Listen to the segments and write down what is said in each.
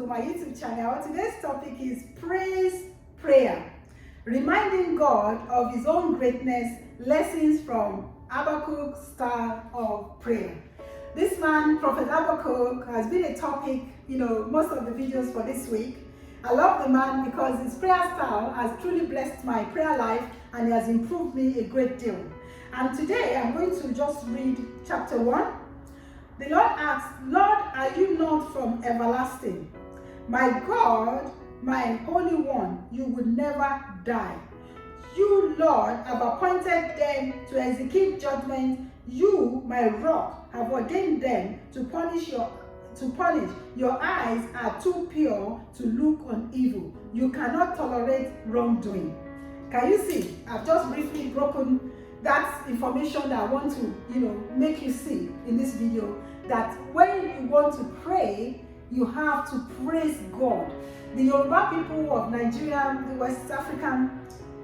my YouTube channel. Today's topic is praise prayer, reminding God of his own greatness, lessons from Habakkuk's style of prayer. This man, Prophet Habakkuk, has been a topic, most of the videos for this week. I love the man because his prayer style has truly blessed my prayer life and he has improved me a great deal. And today I'm going to just read chapter 1. The Lord asks, Lord, are you not from everlasting? My God, my Holy One, you will never die. You, Lord, have appointed them to execute judgment. You, my rock, have ordained them to punish. Your eyes are too pure to look on evil. You cannot tolerate wrongdoing. Can you see? I've just briefly broken that information that I want to, make you see in this video, that when you want to pray, you have to praise God. The Yoruba people of Nigeria, the West African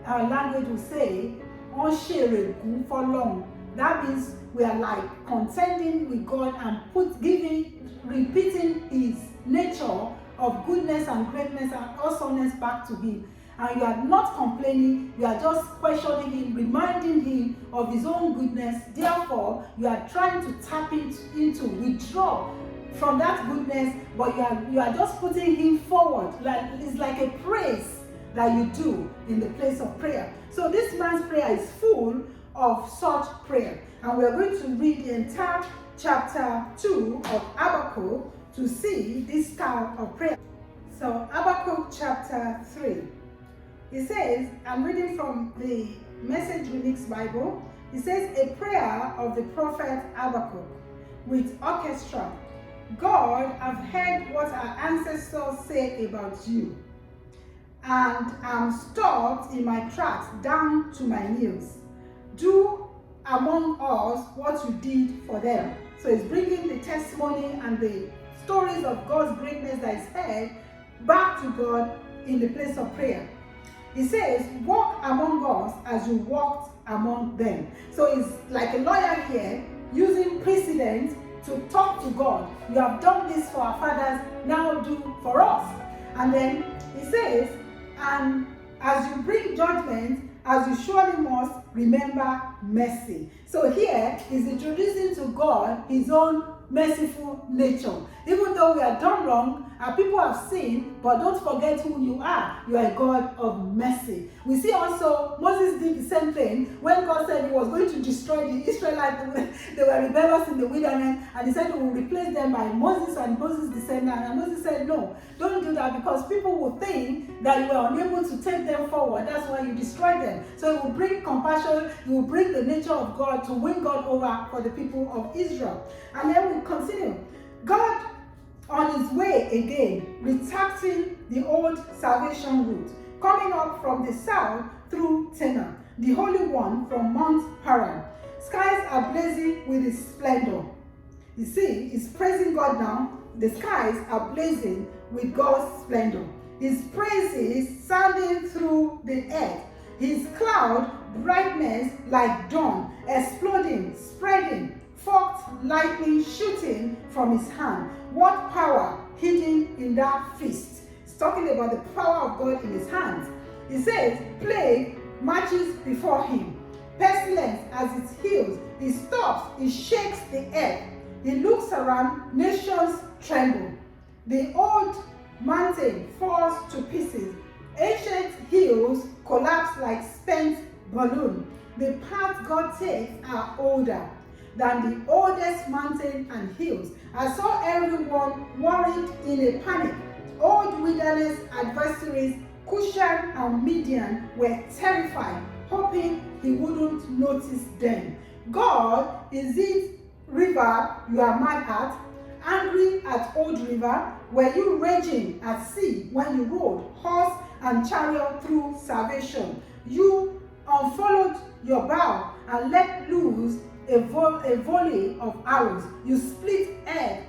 language will say, "Onṣeregun f'Ọlọ́run." That means we are like contending with God and repeating his nature of goodness and greatness and awesomeness back to him. And you are not complaining, you are just questioning him, reminding him of his own goodness. Therefore, you are trying to tap into withdraw from that goodness, but you are just putting him forward. It's like a praise that you do in the place of prayer. So this man's prayer is full of such prayer. And we are going to read the entire chapter 2 of Habakkuk to see this style of prayer. So Habakkuk chapter 3. It says, I'm reading from the Message Remix Bible. It says, a prayer of the prophet Habakkuk with orchestra. God, I've heard what our ancestors say about you, and I'm stopped in my tracks down to my knees. Do among us what you did for them. So it's bringing the testimony and the stories of God's greatness that is heard back to God in the place of prayer. He says, walk among us as you walked among them. So it's like a lawyer here using precedent to talk to God. You have done this for our fathers, now do for us. And then he says, and as you bring judgment, as you surely must, remember mercy. So here he's introducing to God his own merciful nature. Even though we are done wrong, our people have sinned, but don't forget who you are. You are a God of mercy. We see also Moses did the same thing when God said he was going to destroy the Israelites. They were rebellious in the wilderness, and he said he will replace them by Moses and Moses' descendants. And Moses said, no, don't do that, because people will think that you are unable to take them forward. That's why you destroy them. So it will bring compassion, it will bring the nature of God to win God over for the people of Israel. And then we continue. God on his way again, retracting the old salvation route, coming up from the south through Tena, the Holy One from Mount Paran. Skies are blazing with his splendor. You see, he's praising God now. The skies are blazing with God's splendor. His praises sounding through the earth. His cloud brightness like dawn, exploding, spreading, forked lightning shooting from his hand. What power hidden in that fist. He's talking about the power of God in his hands. He says, plague marches before him. Pestilence as it heals. He stops, he shakes the earth. He looks around, nations tremble. The old mountain falls to pieces. Ancient hills collapse like spent balloon. The paths God takes are older than the oldest mountain and hills. I saw everyone worried in a panic. Old wilderness adversaries, Cushan and Midian, were terrified, hoping he wouldn't notice them. God, is it river you are mad at? Angry at old river? Were you raging at sea when you rode horse and chariot through salvation? You unfollowed your bow and let loose a volley of arrows. You split earth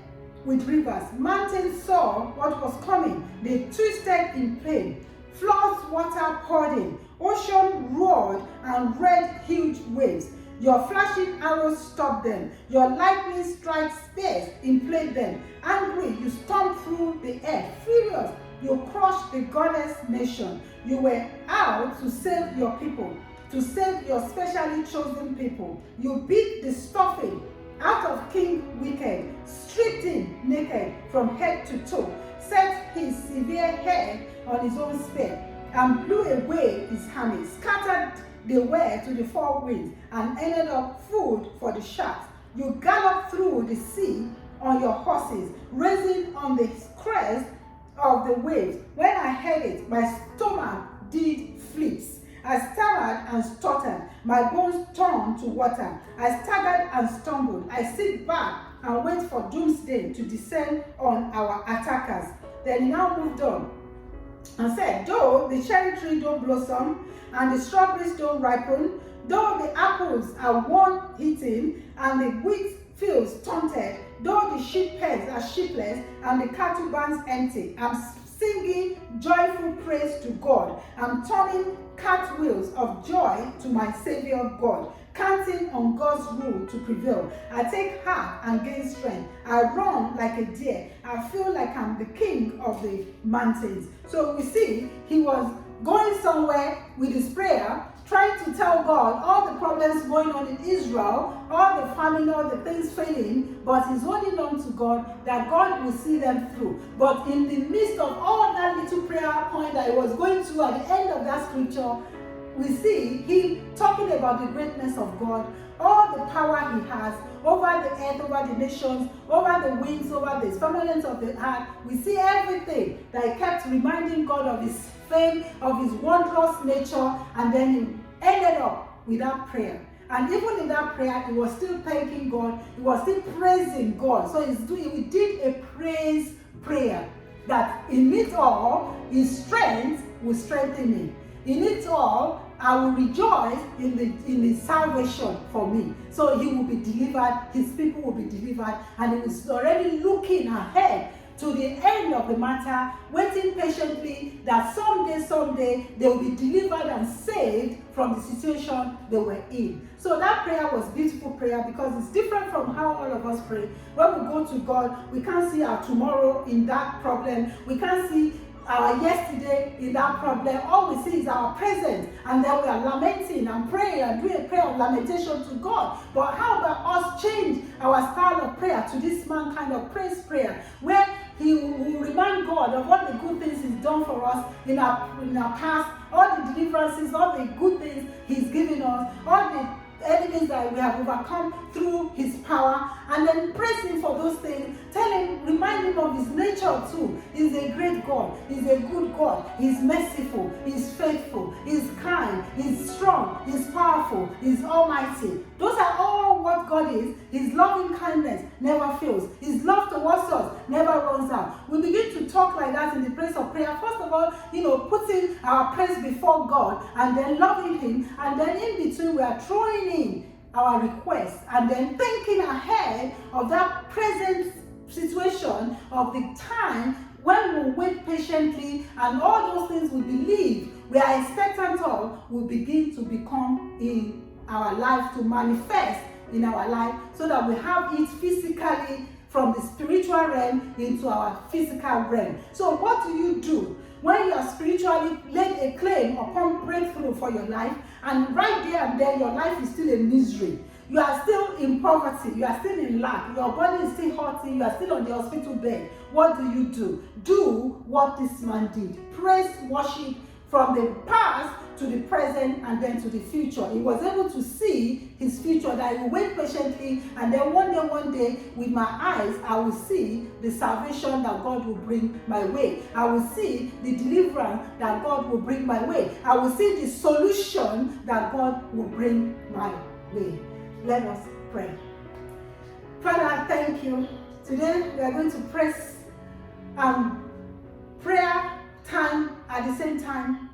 with rivers. Mountains saw what was coming. They twisted in pain. Floods water poured in. Ocean roared and red huge waves. Your flashing arrows stop them. Your lightning strikes spears, impale them. Angry, you storm through the air. Furious, you crush the godless nation. You were out to save your people, to save your specially chosen people. You beat the stuffing out of King Wicked, stripped him naked from head to toe, set his severe head on his own spear, and blew away his army, scattered the way to the four winds, and ended up food for the sharks. You galloped through the sea on your horses, racing on the crest of the waves. When I heard it, my stomach did flips. I stammered and stuttered. My bones turned to water. I staggered and stumbled. I sit back and wait for doomsday to descend on our attackers. Then he now moved on and said, though the cherry tree don't blossom and the strawberries don't ripen, though the apples are worn eaten and the wheat fields stunted, though the sheep pens are sheepless and the cattle barns empty, I'm singing joyful praise to God. I'm turning cartwheels of joy to my Savior God, counting on God's rule to prevail. I take heart and gain strength. I run like a deer. I feel like I'm the king of the mountains. So we see he was going somewhere with his prayer, trying to tell God all the problems going on in Israel, all the famine, all the things failing, but he's holding on to God, that God will see them through. But in the midst of all that little prayer point that he was going through at the end of that scripture, we see him talking about the greatness of God, all the power he has over the earth, over the nations, over the winds, over the firmament of the earth. We see everything that he kept reminding God of his fame, of his wondrous nature, and then he ended up with that prayer. And even in that prayer, he was still thanking God, he was still praising God. So he did a praise prayer, that in it all, his strength will strengthen me. In it all, I will rejoice in the salvation for me. So he will be delivered, his people will be delivered, and he was already looking ahead to the end of the matter, waiting patiently that someday they will be delivered and saved from the situation they were in. So that prayer was beautiful prayer, because it's different from how all of us pray. When we go to God, we can't see our tomorrow in that problem. We can't see our yesterday in that problem. All we see is our present, and then we are lamenting and praying and doing a prayer of lamentation to God. But how about us change our style of prayer to this man kind of praise prayer, where he will remind God of what the good things he's done for us in our past, all the deliverances, all the good things he's given us, all the enemies that we have overcome through his power, and then praise him for those things. Tell him, remind him of his nature too. He's a great God, he's a good God, he's merciful, he's faithful, he's kind, he's strong, he's powerful, he's almighty. Those are all what God is. His loving kindness never fails. His love towards us never runs out. We begin to talk like that in the place of prayer. First of all, putting our praise before God, and then loving him, and then in between we are throwing in our requests, and then thinking ahead of that present situation, of the time when we wait patiently, and all those things we believe we are expectant of will begin to become in our life, to manifest in our life, so that we have it physically from the spiritual realm into our physical realm. So what do you do when you are spiritually laid a claim upon breakthrough for your life, and right there and then your life is still a misery? You are still in poverty, you are still in lack, your body is still hurting, you are still on the hospital bed. What do? Do what this man did. Praise, worship from the past to the present and then to the future. He was able to see his future, that he will wait patiently, and then one day, with my eyes, I will see the salvation that God will bring my way. I will see the deliverance that God will bring my way. I will see the solution that God will bring my way. Let us pray. Father, I thank you. Today we are going to press prayer time at the same time,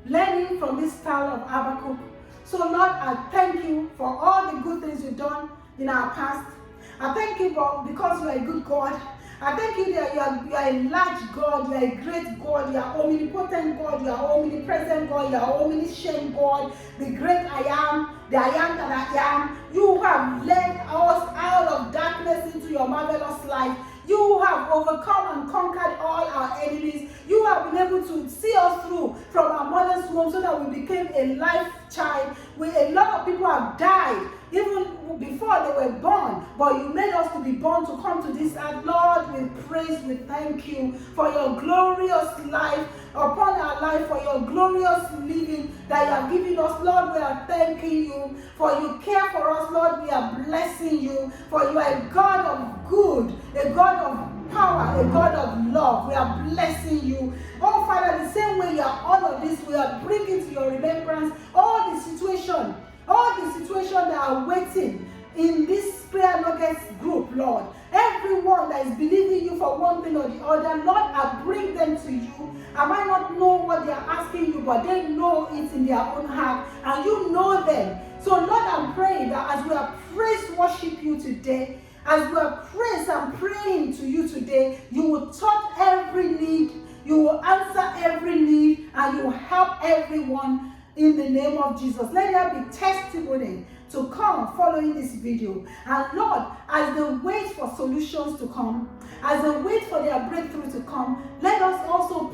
learning from this style of Habakkuk. So Lord, I thank you for all the good things you've done in our past. I thank you, God, because you are a good God. I thank you that you are a large God, you are a great God, you are omnipotent God, you are omnipresent God, you are omniscient God, the great I am that I am. You have led us out of darkness into your marvelous light. You have overcome and conquered all our enemies. You have been able to see us through from our mother's womb so that we became a life child. A lot of people have died even before they were born, but you made us to be born to come to this earth. Lord, we praise, we thank you for your glorious life upon our life, for your glorious living that you have given us. Lord, we are thanking you for you care for us. Lord, we are blessing you for you are a God of good, a God of power, a God of love. We are blessing you. Oh Father, the same way you are all of this, we are bringing to your remembrance all the situation that are waiting in this prayer nuggets group, Lord. Everyone that is believing you for one thing or the other, Lord, I bring them to you. I might not know what they are asking you, but they know it in their own heart, and you know them. So Lord, I'm praying that as we are praise worship you today, as we are praise and praying to you today, you will touch every need, you will answer every need, and you will help everyone in the name of Jesus. Let there be testimony to come following this video. And Lord, as they wait for solutions to come, as they wait for their breakthrough to come, let us also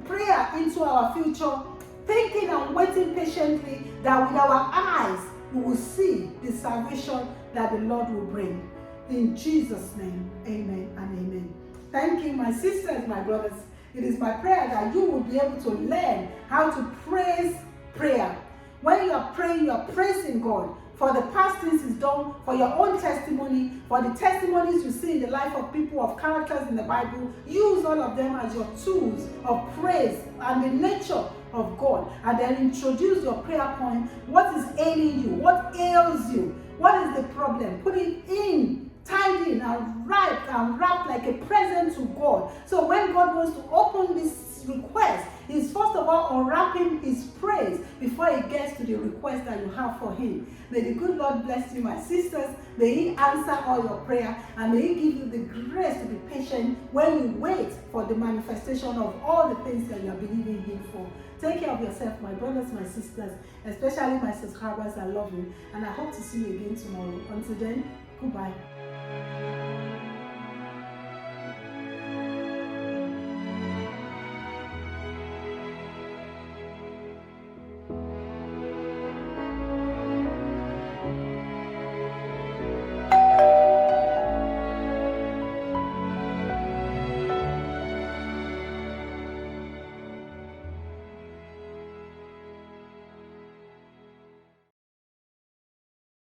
prayer into our future, thinking and waiting patiently that with our eyes we will see the salvation that the Lord will bring. In Jesus' name, amen and amen. Thank you, my sisters, my brothers. It is my prayer that you will be able to learn how to praise prayer. When you are praying, you are praising God for the past things He's done, for your own testimony, for the testimonies you see in the life of people, of characters in the Bible. Use all of them as your tools of praise and the nature of God. And then introduce your prayer point. What is ailing you? What ails you? What is the problem? Put it in, tied in, and wrapped like a present to God. So when God wants to open this request, He's first of all unwrapping His praise before He gets to the request that you have for Him. May the good Lord bless you, my sisters. May He answer all your prayer, and may He give you the grace to be patient when you wait for the manifestation of all the things that you are believing Him for. Take care of yourself, my brothers, my sisters, especially my subscribers. I love you, and I hope to see you again tomorrow. Until then, goodbye.